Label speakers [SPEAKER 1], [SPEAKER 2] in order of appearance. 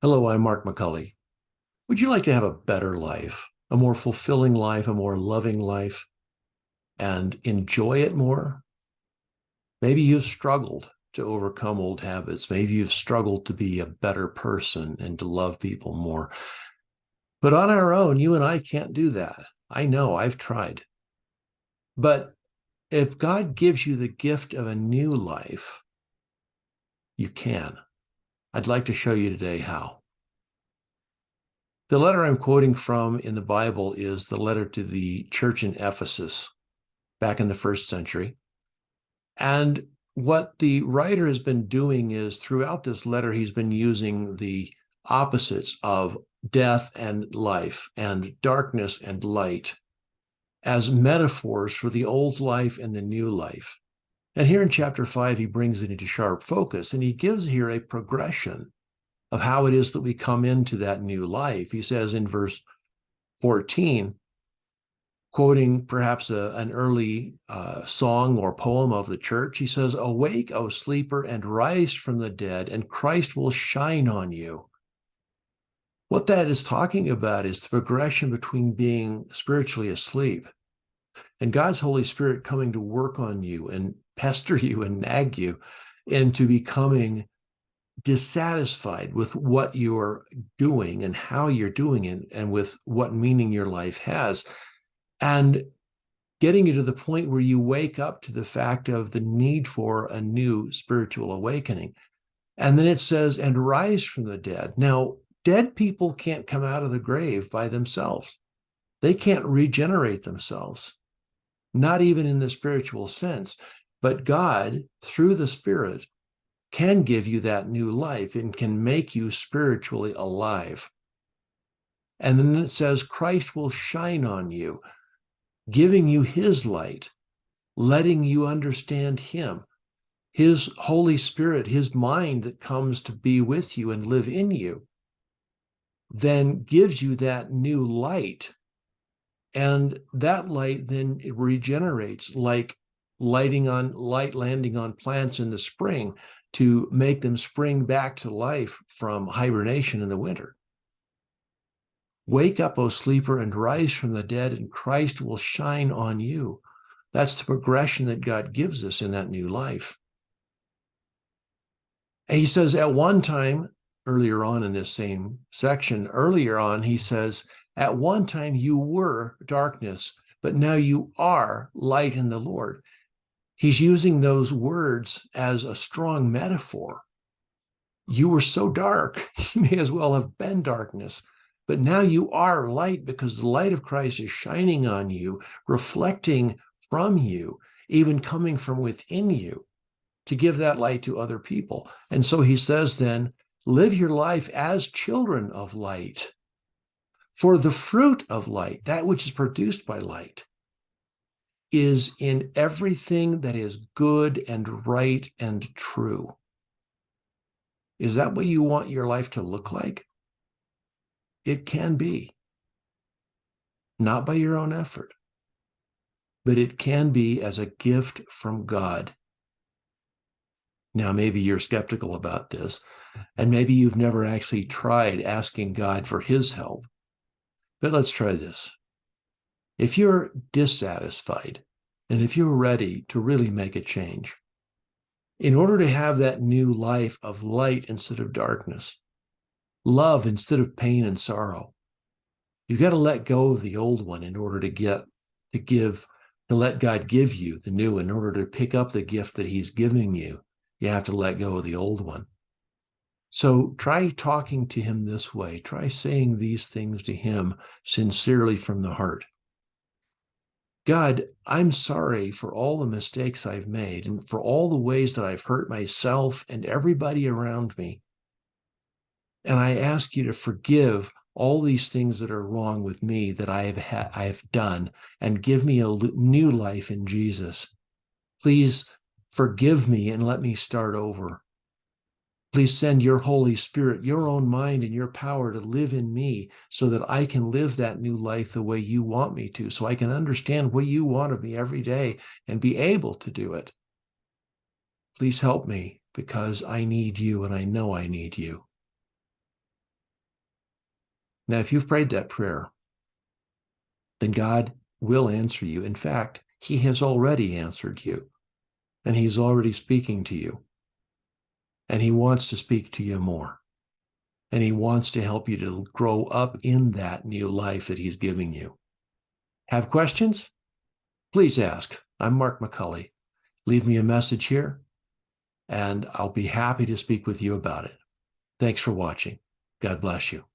[SPEAKER 1] Hello, I'm Mark McCulley. Would you like to have a better life, a more fulfilling life, a more loving life, and enjoy it more? Maybe you've struggled to overcome old habits. Maybe you've struggled to be a better person and to love people more. But on our own, you and I can't do that. I know, I've tried. But if God gives you the gift of a new life, you can. I'd like to show you today how. The letter I'm quoting from in the Bible is the letter to the church in Ephesus back in the first century. And what the writer has been doing is throughout this letter, he's been using the opposites of death and life and darkness and light as metaphors for the old life and the new life. And here in chapter 5, he brings it into sharp focus, and he gives here a progression of how it is that we come into that new life. He says in verse 14, quoting perhaps an early song or poem of the church, he says, "Awake, O sleeper, and rise from the dead, and Christ will shine on you." What that is talking about is the progression between being spiritually asleep and God's Holy Spirit coming to work on you and pester you and nag you into becoming dissatisfied with what you're doing and how you're doing it and with what meaning your life has. And getting you to the point where you wake up to the fact of the need for a new spiritual awakening. And then it says, and rise from the dead. Now, dead people can't come out of the grave by themselves. They can't regenerate themselves, not even in the spiritual sense. But God, through the Spirit, can give you that new life and can make you spiritually alive. And then it says, Christ will shine on you, giving you his light, letting you understand him, his Holy Spirit, his mind that comes to be with you and live in you, then gives you that new light. And that light then it regenerates like light landing on plants in the spring to make them spring back to life from hibernation in the winter. Wake up, O sleeper, and rise from the dead, and Christ will shine on you. That's the progression that God gives us in that new life. And he says at one time, earlier on in this same section, he says, at one time you were darkness, but now you are light in the Lord. He's using those words as a strong metaphor. You were so dark, you may as well have been darkness. But now you are light because the light of Christ is shining on you, reflecting from you, even coming from within you to give that light to other people. And so he says then, live your life as children of light. For the fruit of light, that which is produced by light, is in everything that is good and right and true. Is that what you want your life to look like? It can be. Not by your own effort, but it can be as a gift from God. Now, maybe you're skeptical about this, and maybe you've never actually tried asking God for his help. But let's try this. If you're dissatisfied, and if you're ready to really make a change, in order to have that new life of light instead of darkness, love instead of pain and sorrow, you've got to let go of the old one in order to let God give you the new. In order to pick up the gift that he's giving you, you have to let go of the old one. So try talking to him this way. Try saying these things to him sincerely from the heart. God, I'm sorry for all the mistakes I've made and for all the ways that I've hurt myself and everybody around me. And I ask you to forgive all these things that are wrong with me that I have done, and give me a new life in Jesus. Please forgive me and let me start over. Please send your Holy Spirit, your own mind and your power to live in me so that I can live that new life the way you want me to, so I can understand what you want of me every day and be able to do it. Please help me because I need you and I know I need you. Now, if you've prayed that prayer, then God will answer you. In fact, he has already answered you, and he's already speaking to you. And he wants to speak to you more. And he wants to help you to grow up in that new life that he's giving you. Have questions? Please ask. I'm Mark McCulley. Leave me a message here, and I'll be happy to speak with you about it. Thanks for watching. God bless you.